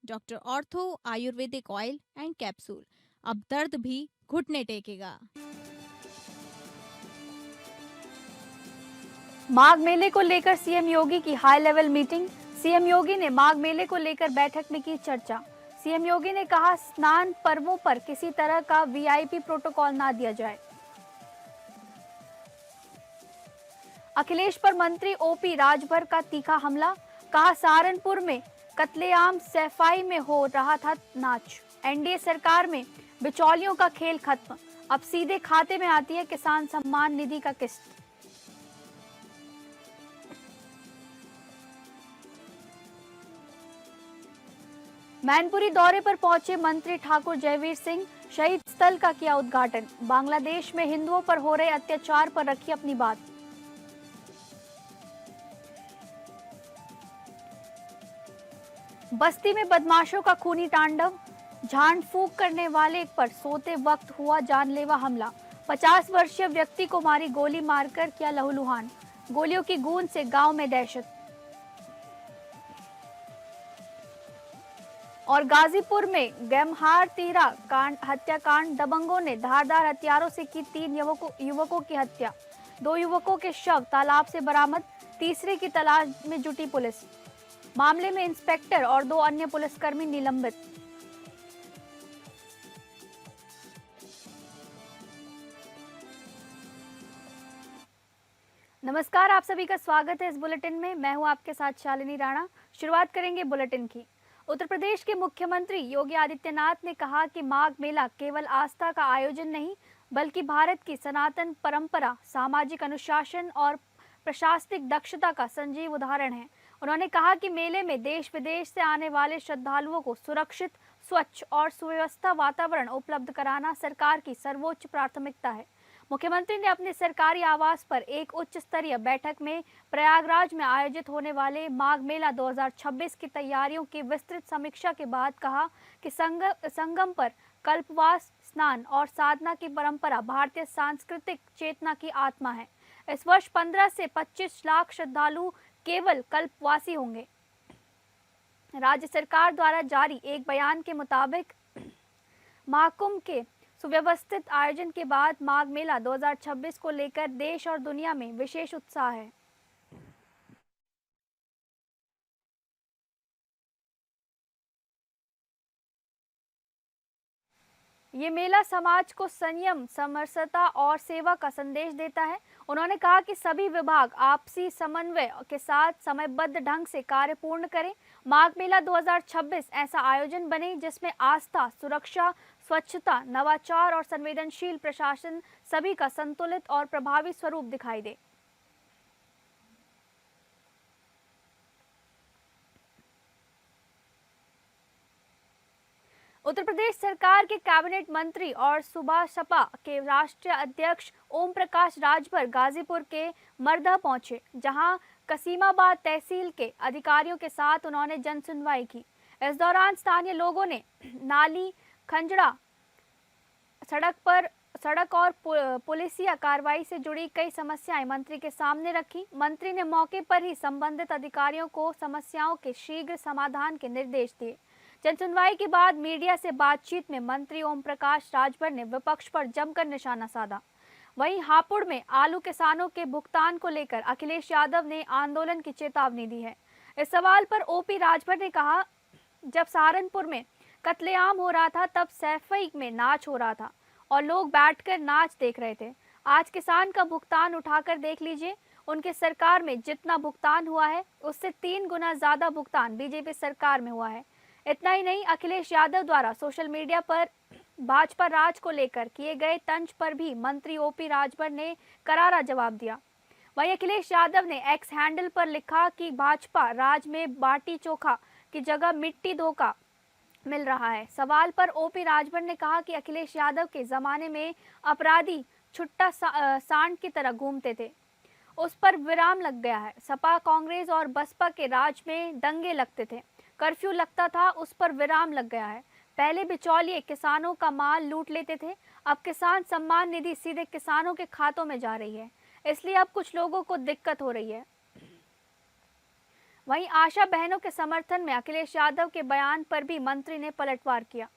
Doctor ortho Ayurvedic oil and capsule. अब दर्द भी घुटने टेकेगा। माघ मेले को लेकर सीएम योगी की हाई लेवल मीटिंग। सीएम योगी ने माघ मेले को लेकर बैठक में की चर्चा। सीएम योगी ने कहा स्नान पर्वों पर किसी तरह का वीआईपी प्रोटोकॉल ना दिया जाए। अखिलेश पर मंत्री ओपी राजभर का तीखा हमला। कहा सहारनपुर में कत्लेआम सैफाई में हो रहा था नाच। एनडीए सरकार में बिचौलियों का खेल खत्म, अब सीधे खाते में आती है किसान सम्मान निधि का किस्त। मैनपुरी दौरे पर पहुंचे मंत्री ठाकुर जयवीर सिंह, शहीद स्थल का किया उद्घाटन। बांग्लादेश में हिंदुओं पर हो रहे अत्याचार पर रखी अपनी बात। बस्ती में बदमाशों का खूनी तांडव, झाड़ फूंक करने वाले पर सोते वक्त हुआ जानलेवा हमला। 50 वर्षीय व्यक्ति को मारी गोली मारकर किया लहूलुहान। गोलियों की गूंज से गांव में दहशत। और गाजीपुर में गमहार तीरा हत्याकांड, दबंगों ने धारदार हथियारों से की 3 युवकों की हत्या। 2 युवकों के शव तालाब से बरामद, तीसरे की तलाश में जुटी पुलिस। मामले में इंस्पेक्टर और 2 अन्य पुलिसकर्मी निलंबित। नमस्कार, आप सभी का स्वागत है इस बुलेटिन में। मैं हूं आपके साथ शालिनी राणा। शुरुआत करेंगे बुलेटिन की। उत्तर प्रदेश के मुख्यमंत्री योगी आदित्यनाथ ने कहा कि माघ मेला केवल आस्था का आयोजन नहीं, बल्कि भारत की सनातन परंपरा, सामाजिक अनुशासन और प्रशासनिक दक्षता का संजीव उदाहरण है। उन्होंने कहा कि मेले में देश विदेश से आने वाले श्रद्धालुओं को सुरक्षित, स्वच्छ और सुव्यवस्था वातावरण उपलब्ध कराना सरकार की सर्वोच्च प्राथमिकता है। मुख्यमंत्री ने अपने सरकारी आवास पर एक उच्च स्तरीय बैठक में प्रयागराज में आयोजित होने वाले माघ मेला 2026 की तैयारियों की विस्तृत समीक्षा के बाद कहा कि संगम पर कल्पवास, स्नान और साधना की परंपरा भारतीय सांस्कृतिक चेतना की आत्मा है। इस वर्ष 15 से 25 लाख श्रद्धालु केवल कल्पवासी होंगे। राज्य सरकार द्वारा जारी एक बयान के मुताबिक महाकुंभ के सुव्यवस्थित आयोजन के बाद माघ मेला 2026 को लेकर देश और दुनिया में विशेष उत्साह है। ये मेला समाज को संयम, समरसता और सेवा का संदेश देता है। उन्होंने कहा कि सभी विभाग आपसी समन्वय के साथ समयबद्ध ढंग से कार्य पूर्ण करें। माघ मेला 2026 ऐसा आयोजन बने जिसमें आस्था, सुरक्षा, स्वच्छता, नवाचार और संवेदनशील प्रशासन सभी का संतुलित और प्रभावी स्वरूप दिखाई दे। उत्तर प्रदेश सरकार के कैबिनेट मंत्री और सुबह सपा के राष्ट्रीय अध्यक्ष ओम प्रकाश राजभर गाजीपुर के मरदा पहुंचे, जहां कसीमाबाद तहसील के अधिकारियों के साथ उन्होंने जन सुनवाई की। इस दौरान स्थानीय लोगों ने नाली, खंजड़ा, सड़क और पुलिसिया कार्रवाई से जुड़ी कई समस्याएं मंत्री के सामने रखी। मंत्री ने मौके पर ही संबंधित अधिकारियों को समस्याओं के शीघ्र समाधान के निर्देश दिए। जनसुनवाई के बाद मीडिया से बातचीत में मंत्री ओम प्रकाश राजभर ने विपक्ष पर जमकर निशाना साधा। वहीं हापुड़ में आलू किसानों के भुगतान को लेकर अखिलेश यादव ने आंदोलन की चेतावनी दी है। इस सवाल पर ओपी राजभर ने कहा, जब सहारनपुर में कत्लेआम हो रहा था तब सैफई में नाच हो रहा था और लोग बैठकर नाच देख रहे थे। आज किसान का भुगतान उठाकर देख लीजिए, उनके सरकार में जितना भुगतान हुआ है उससे 3 गुना ज्यादा भुगतान बीजेपी सरकार में हुआ है। इतना ही नहीं, अखिलेश यादव द्वारा सोशल मीडिया पर भाजपा राज को लेकर किए गए तंज पर भी मंत्री ओपी राजभर ने करारा जवाब दिया। वहीं अखिलेश यादव ने एक्स हैंडल पर लिखा कि भाजपा राज में बाटी चोखा की जगह मिट्टी धोखा मिल रहा है। सवाल पर ओपी राजभर ने कहा कि अखिलेश यादव के जमाने में अपराधी छुट्टा सांड की तरह घूमते थे, उस पर विराम लग गया है। सपा, कांग्रेस और बसपा के राज में दंगे लगते थे, कर्फ्यू लगता था, उस पर विराम लग गया है। पहले बिचौलिए किसानों का माल लूट लेते थे, अब किसान सम्मान निधि सीधे किसानों के खातों में जा रही है, इसलिए अब कुछ लोगों को दिक्कत हो रही है। वहीं आशा बहनों के समर्थन में अखिलेश यादव के बयान पर भी मंत्री ने पलटवार किया।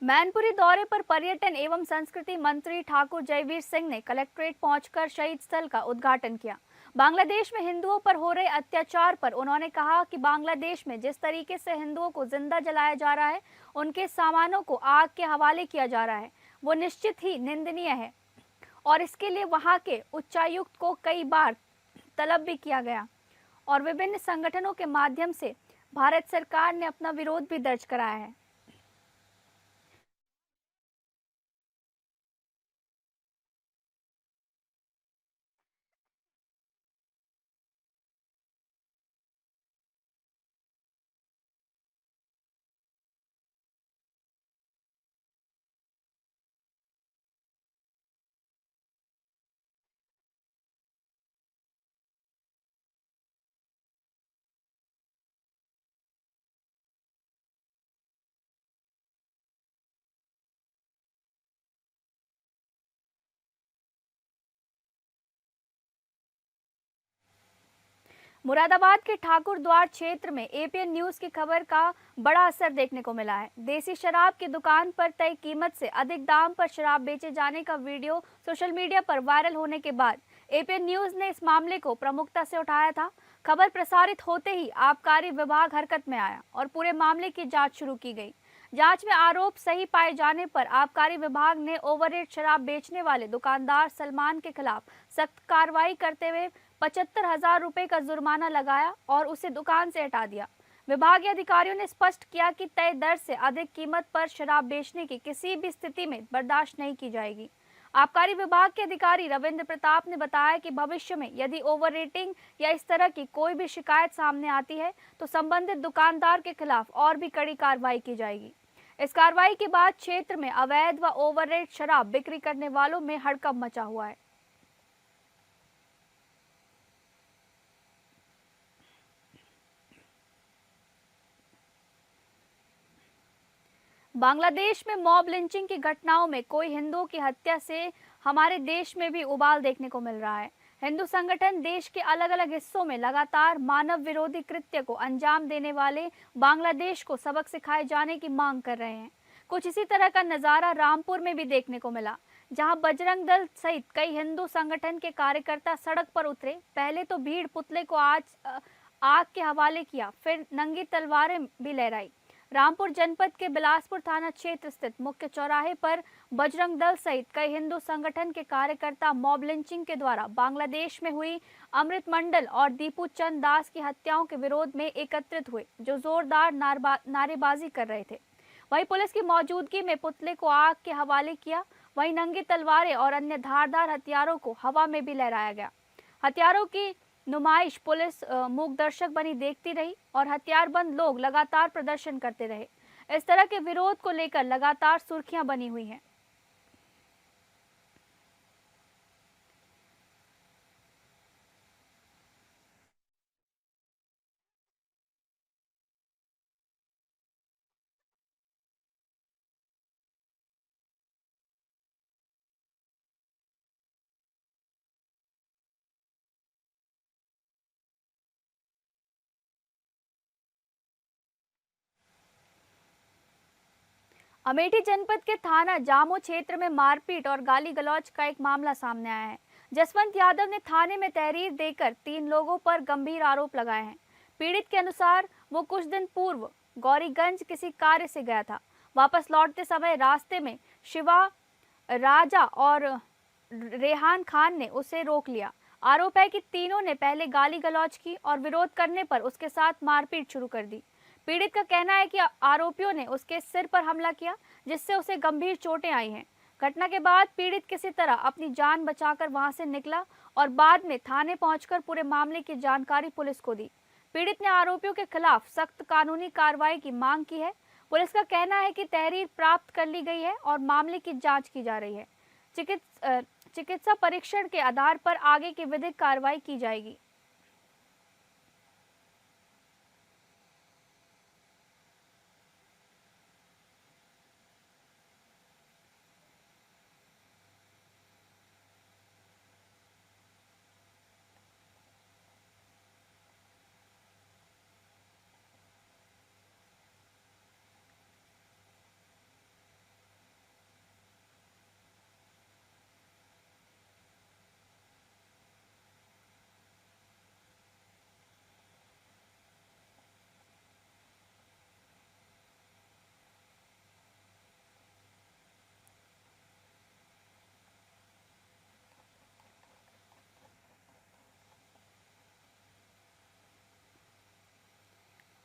मैनपुरी दौरे पर पर्यटन एवं संस्कृति मंत्री ठाकुर जयवीर सिंह ने कलेक्ट्रेट पहुंचकर शहीद स्थल का उद्घाटन किया। बांग्लादेश में हिंदुओं पर हो रहे अत्याचार पर उन्होंने कहा कि बांग्लादेश में जिस तरीके से हिंदुओं को जिंदा जलाया जा रहा है, उनके सामानों को आग के हवाले किया जा रहा है, वो निश्चित ही निंदनीय है और इसके लिए वहां के उच्चायुक्त को कई बार तलब भी किया गया और विभिन्न संगठनों के माध्यम से भारत सरकार ने अपना विरोध भी दर्ज कराया है। मुरादाबाद के ठाकुर द्वार क्षेत्र में एपीएन न्यूज की खबर का बड़ा असर देखने को मिला है। देसी शराब की दुकान पर तय कीमत से अधिक दाम पर शराब बेचे जाने का वीडियो सोशल मीडिया पर वायरल होने के बाद एपीएन न्यूज ने इस मामले को प्रमुखता से उठाया था। खबर प्रसारित होते ही आबकारी विभाग हरकत में आया और पूरे मामले की जांच शुरू की गई। जांच में आरोप सही पाए जाने पर आबकारी विभाग ने ओवररेट शराब बेचने वाले दुकानदार सलमान के खिलाफ सख्त कार्रवाई करते हुए 75,000 रुपए का जुर्माना लगाया और उसे दुकान से हटा दिया। विभागीय अधिकारियों ने स्पष्ट किया कि तय दर से अधिक कीमत पर शराब बेचने की किसी भी स्थिति में बर्दाश्त नहीं की जाएगी। आबकारी विभाग के अधिकारी रविंद्र प्रताप ने बताया कि भविष्य में यदि ओवर रेटिंग या इस तरह की कोई भी शिकायत सामने आती है तो संबंधित दुकानदार के खिलाफ और भी कड़ी कार्रवाई की जाएगी। इस कार्रवाई के बाद क्षेत्र में अवैध व ओवररेट शराब बिक्री करने वालों में हड़कंप मचा हुआ है। बांग्लादेश में मॉब लिंचिंग की घटनाओं में कोई हिंदुओं की हत्या से हमारे देश में भी उबाल देखने को मिल रहा है। हिंदू संगठन देश के अलग अलग हिस्सों में लगातार मानव विरोधी कृत्य को अंजाम देने वाले बांग्लादेश को सबक सिखाए जाने की मांग कर रहे हैं। कुछ इसी तरह का नजारा रामपुर में भी देखने को मिला, जहां बजरंग दल सहित कई हिंदू संगठन के कार्यकर्ता सड़क पर उतरे। पहले तो भीड़ पुतले को आग के हवाले किया, फिर नंगी तलवारें भी लहराई। रामपुर जनपद के बिलासपुर थाना क्षेत्र स्थित मुख्य चौराहे पर बजरंग दल सहित कई हिंदू संगठन के कार्यकर्ता मॉब लिंचिंग के द्वारा बांग्लादेश में हुई अमृत मंडल और दीपू चंद दास की हत्याओं के विरोध में एकत्रित हुए, जो जोरदार नारेबाजी कर रहे थे। वहीं पुलिस की मौजूदगी में पुतले को आग के हवाले किया। वहीं नंगी तलवारें और अन्य धारदार हथियारों को हवा में भी लहराया गया। हथियारों की नुमाइश पुलिस मूक दर्शक बनी देखती रही और हथियारबंद लोग लगातार प्रदर्शन करते रहे। इस तरह के विरोध को लेकर लगातार सुर्खियां बनी हुई हैं। अमेठी जनपद के थाना जामो क्षेत्र में मारपीट और गाली गलौज का एक मामला सामने आया है। जसवंत यादव ने थाने में तहरीर देकर 3 लोगों पर गंभीर आरोप लगाए हैं। पीड़ित के अनुसार वो कुछ दिन पूर्व गौरीगंज किसी कार्य से गया था। वापस लौटते समय रास्ते में शिवा राजा और रेहान खान ने उसे रोक लिया। आरोप है कि तीनों ने पहले गाली गलौज की और विरोध करने पर उसके साथ मारपीट शुरू कर दी। पीड़ित का कहना है कि आरोपियों ने उसके सिर पर हमला किया, जिससे उसे गंभीर चोटें आई हैं। घटना के बाद पीड़ित किसी तरह अपनी जान बचाकर वहां से निकला और बाद में थाने पहुंचकर पूरे मामले की जानकारी पुलिस को दी। पीड़ित ने आरोपियों के खिलाफ सख्त कानूनी कार्रवाई की मांग की है। पुलिस का कहना है कि तहरीर प्राप्त कर ली गई है और मामले की जांच की जा रही है। चिकित्सा परीक्षण के आधार पर आगे की विधिक कार्रवाई की जाएगी।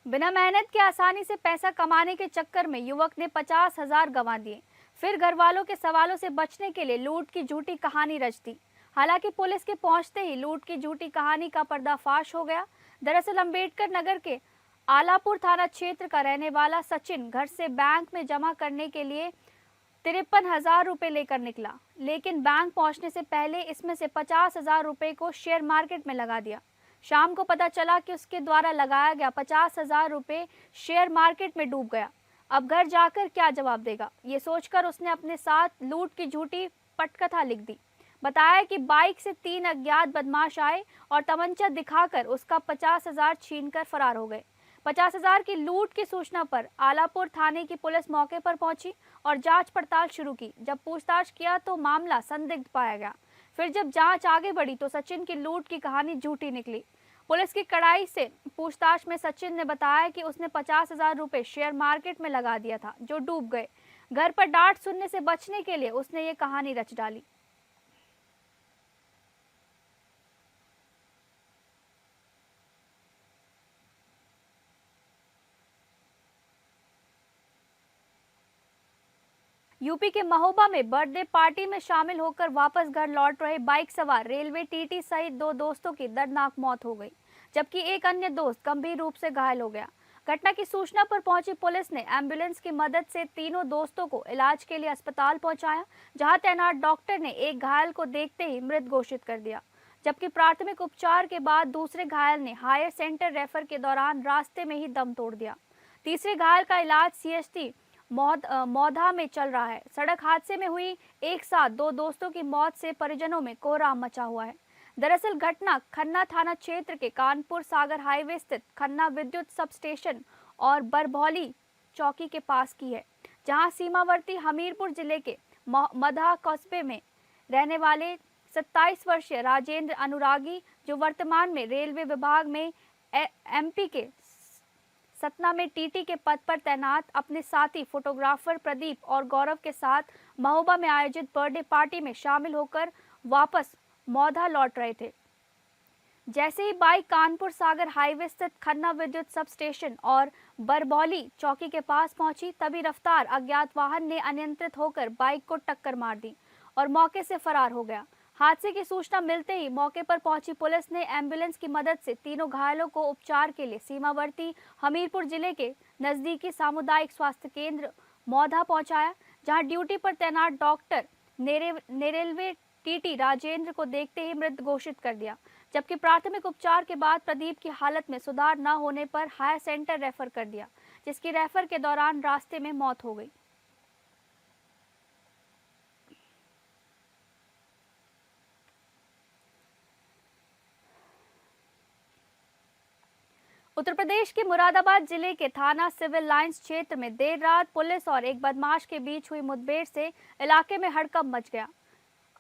बिना मेहनत के आसानी से पैसा कमाने के चक्कर में युवक ने 50,000 गंवा दिए। फिर घर वालों के सवालों से बचने के लिए लूट की झूठी कहानी रच दी। हालांकि पुलिस के पहुंचते ही लूट की झूठी कहानी का पर्दाफाश हो गया। दरअसल अंबेडकर नगर के आलापुर थाना क्षेत्र का रहने वाला सचिन घर से बैंक में जमा करने के लिए 53,000 रुपए लेकर निकला, लेकिन बैंक पहुंचने से पहले इसमें से 50,000 रुपए को शेयर मार्केट में लगा दिया। शाम को पता चला कि उसके द्वारा लगाया गया 50,000 रुपए शेयर मार्केट में डूब गया। अब घर जाकर क्या जवाब देगा, ये सोचकर उसने अपने साथ लूट की झूठी पटकथा लिख दी। बताया कि बाइक से 3 अज्ञात बदमाश आए और तमंचा दिखाकर उसका 50,000 छीनकर फरार हो गए। 50,000 की लूट की सूचना पर आलापुर थाने की पुलिस मौके पर पहुंची और जांच पड़ताल शुरू की। जब पूछताछ किया तो मामला संदिग्ध पाया गया। फिर जब जांच आगे बढ़ी तो सचिन की लूट की कहानी झूठी निकली। पुलिस की कड़ाई से पूछताछ में सचिन ने बताया कि उसने 50,000 रुपए शेयर मार्केट में लगा दिया था, जो डूब गए। घर पर डांट सुनने से बचने के लिए उसने ये कहानी रच डाली। यूपी के महोबा में बर्थडे पार्टी में शामिल होकर वापस घर लौट रहे बाइक सवार रेलवे टीटी सहित 2 दोस्तों की दर्दनाक मौत हो गई, जबकि एक अन्य दोस्त गंभीर रूप से घायल हो गया। घटना की सूचना पर पहुंची पुलिस ने एम्बुलेंस की मदद से तीनों दोस्तों को इलाज के लिए अस्पताल पहुंचाया, जहां तैनात डॉक्टर ने एक घायल को देखते ही मृत घोषित कर दिया, जबकि प्राथमिक उपचार के बाद दूसरे घायल ने हायर सेंटर रेफर के दौरान रास्ते में ही दम तोड़ दिया। तीसरे घायल का इलाज सीएचसी मौधा में चल रहा है। सड़क हादसे में हुई एक साथ 2 दोस्तों की मौत से परिजनों में कोहराम मचा हुआ है। दरअसल घटना खन्ना थाना क्षेत्र के कानपुर सागर हाईवे स्थित खन्ना विद्युत सब स्टेशन और बरभौली चौकी के पास की है, जहां सीमावर्ती हमीरपुर जिले के मधा कस्बे में रहने वाले 27 वर्षीय राजेंद्र अनुरागी, जो वर्तमान में रेलवे विभाग में एमपी के सतना में टीटी के पद पर तैनात, अपने साथी फोटोग्राफर प्रदीप और गौरव के साथ महोबा में आयोजित बर्थडे पार्टी में शामिल होकर वापस मौधा लौट रहे थे। जैसे ही बाइक कानपुर सागर हाईवे स्थित खन्ना विद्युत सब स्टेशन और बरबौली चौकी के पास पहुंची, तभी रफ्तार अज्ञात वाहन ने अनियंत्रित होकर बाइक को टक्कर मार दी और मौके से फरार हो गया। हादसे की सूचना मिलते ही मौके पर पहुंची पुलिस ने एम्बुलेंस की मदद से तीनों घायलों को उपचार के लिए सीमावर्ती हमीरपुर जिले के नजदीकी सामुदायिक स्वास्थ्य केंद्र मौधा पहुंचाया, जहां ड्यूटी पर तैनात डॉक्टर ने रेलवे टीटी राजेंद्र को देखते ही मृत घोषित कर दिया, जबकि प्राथमिक उपचार के बाद प्रदीप की हालत में सुधार न होने पर हायर सेंटर रेफर कर दिया, जिसकी रेफर के दौरान रास्ते में मौत हो गई। उत्तर प्रदेश के मुरादाबाद जिले के थाना सिविल लाइंस क्षेत्र में देर रात पुलिस और एक बदमाश के बीच हुई मुठभेड़ से इलाके में हड़कंप मच गया।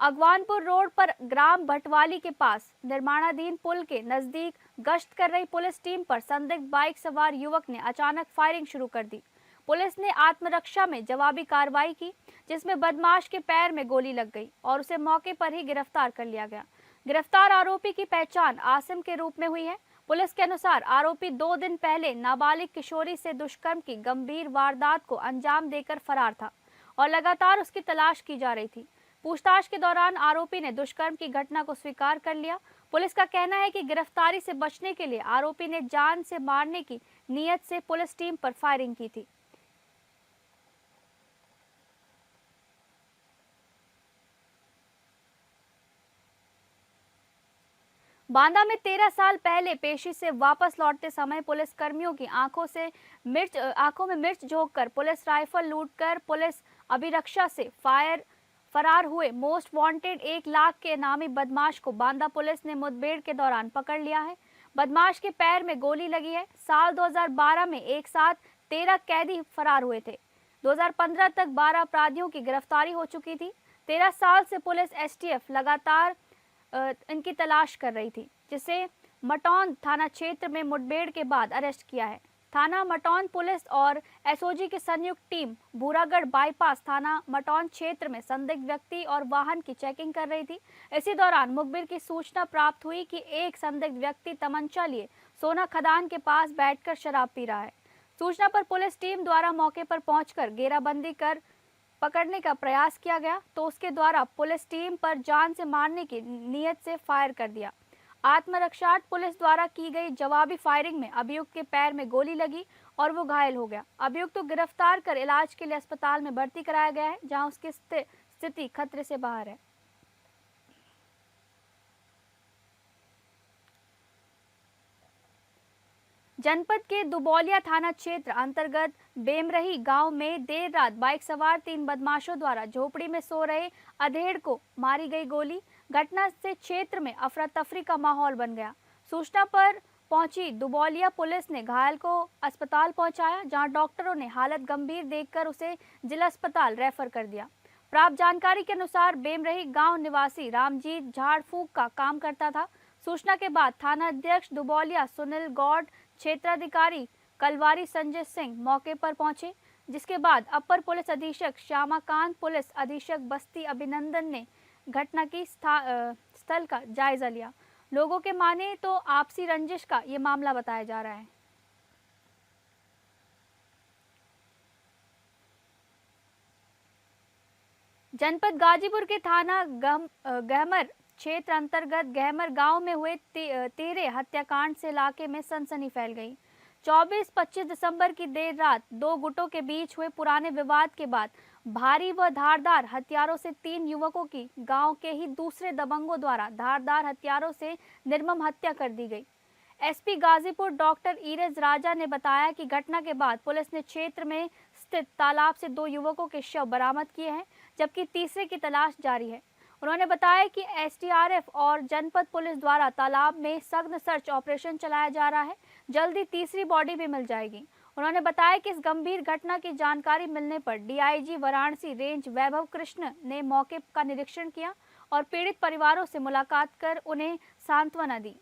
अगवानपुर रोड पर ग्राम भटवाली के पास निर्माणाधीन पुल के नजदीक गश्त कर रही पुलिस टीम पर संदिग्ध बाइक सवार युवक ने अचानक फायरिंग शुरू कर दी। पुलिस ने आत्मरक्षा में जवाबी कार्रवाई की, जिसमें बदमाश के पैर में गोली लग गई और उसे मौके पर ही गिरफ्तार कर लिया गया। गिरफ्तार आरोपी की पहचान आसिम के रूप में हुई है। पुलिस के अनुसार आरोपी 2 दिन पहले नाबालिग किशोरी से दुष्कर्म की गंभीर वारदात को अंजाम देकर फरार था और लगातार उसकी तलाश की जा रही थी। पूछताछ के दौरान आरोपी ने दुष्कर्म की घटना को स्वीकार कर लिया। पुलिस का कहना है कि गिरफ्तारी से बचने के लिए आरोपी ने जान से मारने की नीयत से पुलिस टीम पर फायरिंग की थी। बांदा में 13 साल पहले पेशी से वापस लौटते समय पुलिस कर्मियों की आंखों में मिर्च झोंककर पुलिस राइफल लूटकर पुलिस अभिरक्षा से फरार हुए मोस्ट वांटेड 1 लाख के नामी बदमाश को बांदा पुलिस ने मुठभेड़ के दौरान पकड़ लिया है। बदमाश के पैर में गोली लगी है। साल 2012 में एक साथ 13 कैदी फरार हुए थे। 2015 तक 12 अपराधियों की गिरफ्तारी हो चुकी थी। 13 साल से पुलिस एसटीएफ लगातार इनकी तलाश कर रही थी, जिसे मटौन थाना क्षेत्र में मुठभेड़ के बाद अरेस्ट किया है। थाना मटौन पुलिस और एसओजी की संयुक्त टीम बूरागढ़ बाईपास थाना मटौन क्षेत्र में संदिग्ध व्यक्ति और वाहन की चेकिंग कर रही थी। इसी दौरान मुखबिर की सूचना प्राप्त हुई कि एक संदिग्ध व्यक्ति तमंचा लिए सोना खदान के पास बैठकर शराब पी रहा है। सूचना पर पुलिस टीम द्वारा मौके पर पहुंचकर घेराबंदी कर पकड़ने का प्रयास किया गया तो उसके द्वारा पुलिस टीम पर जान से मारने की नीयत से फायर कर दिया। आत्मरक्षार्थ पुलिस द्वारा की गई जवाबी फायरिंग में अभियुक्त के पैर में गोली लगी और वो घायल हो गया। अभियुक्त को गिरफ्तार कर इलाज के लिए अस्पताल में भर्ती कराया गया है, जहां उसकी स्थिति खतरे से बाहर है। जनपद के दुबौलिया थाना क्षेत्र अंतर्गत बेमरही गांव में देर रात बाइक सवार 3 बदमाशों द्वारा झोपड़ी में सो रहे अधेड़ को मारी गई गोली। घटना से क्षेत्र में अफरा तफरी का माहौल बन गया। सूचना पर पहुंची दुबौलिया पुलिस ने घायल को अस्पताल पहुंचाया, जहां डॉक्टरों ने हालत गंभीर देखकर उसे जिला अस्पताल रेफर कर दिया। प्राप्त जानकारी के अनुसार बेमरही गांव निवासी रामजीत झाड़ फूक का काम करता था। सूचना के बाद थाना अध्यक्ष दुबौलिया सुनील गौड़, क्षेत्राधिकारी कलवारी संजय सिंह मौके पर पहुंचे, जिसके बाद अपर पुलिस अधीक्षक श्यामाकांत, पुलिस अधीक्षक बस्ती अभिनंदन ने घटना की स्थल का जायजा लिया। लोगों के माने तो आपसी रंजिश का ये मामला बताया जा रहा है। जनपद गाजीपुर के थाना गहमर क्षेत्र अंतर्गत गहमर गांव में हुए 13 हत्याकांड से इलाके में सनसनी फैल गई। 24-25 दिसंबर की देर रात 2 गुटों के बीच हुए पुराने विवाद के बाद भारी व धारदार हथियारों से 3 युवकों की गांव के ही दूसरे दबंगों द्वारा धारदार हथियारों से निर्मम हत्या कर दी गई। एसपी गाजीपुर डॉक्टर ईरज राजा ने बताया कि घटना के बाद पुलिस ने क्षेत्र में स्थित तालाब से 2 युवकों के शव बरामद किए हैं, जबकि तीसरे की तलाश जारी है। उन्होंने बताया कि एसडीआरएफ और जनपद पुलिस द्वारा तालाब में सघन सर्च ऑपरेशन चलाया जा रहा है। जल्दी तीसरी बॉडी भी मिल जाएगी। उन्होंने बताया कि इस गंभीर घटना की जानकारी मिलने पर डीआईजी वाराणसी रेंज वैभव कृष्ण ने मौके का निरीक्षण किया और पीड़ित परिवारों से मुलाकात कर उन्हें सांत्वना दी।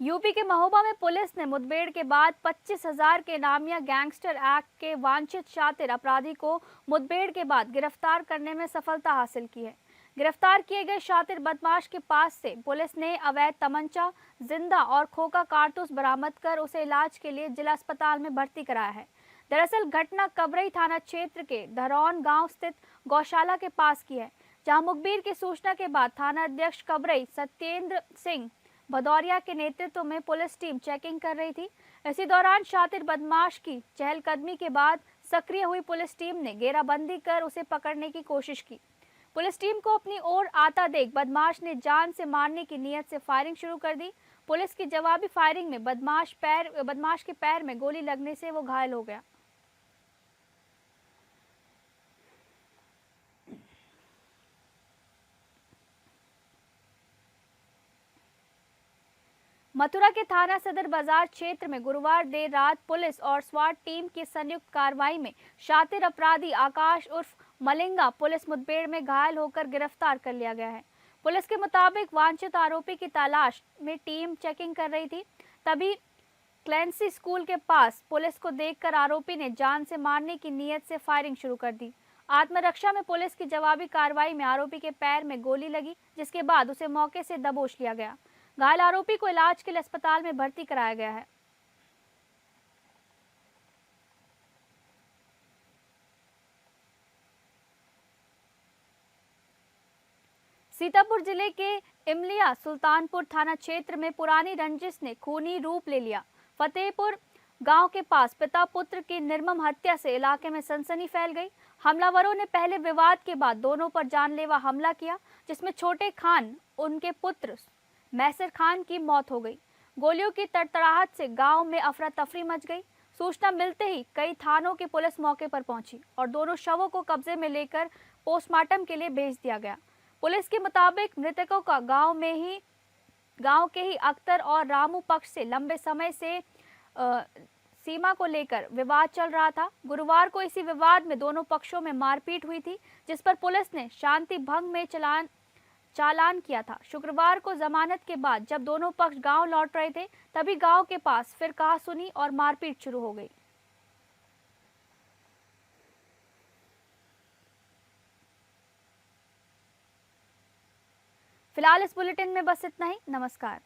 यूपी के महोबा में पुलिस ने मुठभेड़ के बाद 25,000 के नामिया गैंगस्टर एक्ट के वांछित शातिर अपराधी को मुठभेड़ के बाद गिरफ्तार करने में सफलता हासिल की है। गिरफ्तार किए गए शातिर बदमाश के पास से पुलिस ने अवैध तमंचा, जिंदा और खोखा कारतूस बरामद कर उसे इलाज के लिए जिला अस्पताल में भर्ती कराया है। दरअसल घटना कबरई थाना क्षेत्र के धरौन गांव स्थित गौशाला के पास की है, जहां मुखबिर की सूचना के बाद थाना अध्यक्ष कबरई सत्येंद्र सिंह भदौरिया के नेतृत्व में पुलिस टीम चेकिंग कर रही थी। इसी दौरान शातिर बदमाश की चहलकदमी के बाद सक्रिय हुई पुलिस टीम ने घेराबंदी कर उसे पकड़ने की कोशिश की। पुलिस टीम को अपनी ओर आता देख बदमाश ने जान से मारने की नीयत से फायरिंग शुरू कर दी। पुलिस की जवाबी फायरिंग में बदमाश के पैर में गोली लगने से वो घायल हो गया। मथुरा के थाना सदर बाजार क्षेत्र में गुरुवार देर रात पुलिस और स्वाट टीम की संयुक्त कार्रवाई में शातिर अपराधी आकाश उर्फ मलिंगा पुलिस मुठभेड़ में घायल होकर गिरफ्तार कर लिया गया है। पुलिस के मुताबिक वांछित आरोपी की तलाश में टीम चेकिंग कर रही थी, तभी क्लैंसी स्कूल के पास पुलिस को देखकर आरोपी ने जान से मारने की नीयत से फायरिंग शुरू कर दी। आत्मरक्षा में पुलिस की जवाबी कार्रवाई में आरोपी के पैर में गोली लगी, जिसके बाद उसे मौके से दबोच लिया गया। घायल आरोपी को इलाज के लिए अस्पताल में भर्ती कराया गया है। सीतापुर जिले के इमलिया सुल्तानपुर थाना क्षेत्र में पुरानी रंजिश ने खूनी रूप ले लिया। फतेहपुर गांव के पास पिता पुत्र की निर्मम हत्या से इलाके में सनसनी फैल गई। हमलावरों ने पहले विवाद के बाद दोनों पर जानलेवा हमला किया, जिसमें छोटे खान उनके पुत्र मैसर खान की मौत हो गई। गोलियों की तड़तड़ाहट से गांव में अफरा तफरी मच गई। सूचना मिलते ही कई थानों की पुलिस मौके पर पहुंची और दोनों शवों को कब्जे में लेकर पोस्टमार्टम के लिए भेज दिया गया। पुलिस के मुताबिक मृतकों का गांव के ही अख्तर और रामू पक्ष से लंबे समय से सीमा को लेकर विवाद चल रहा था। गुरुवार को इसी विवाद में दोनों पक्षों में मारपीट हुई थी, जिस पर पुलिस ने शांति भंग में चालान किया था। शुक्रवार को जमानत के बाद जब दोनों पक्ष गांव लौट रहे थे, तभी गांव के पास फिर कहासुनी और मारपीट शुरू हो गई। फिलहाल इस बुलेटिन में बस इतना ही। नमस्कार।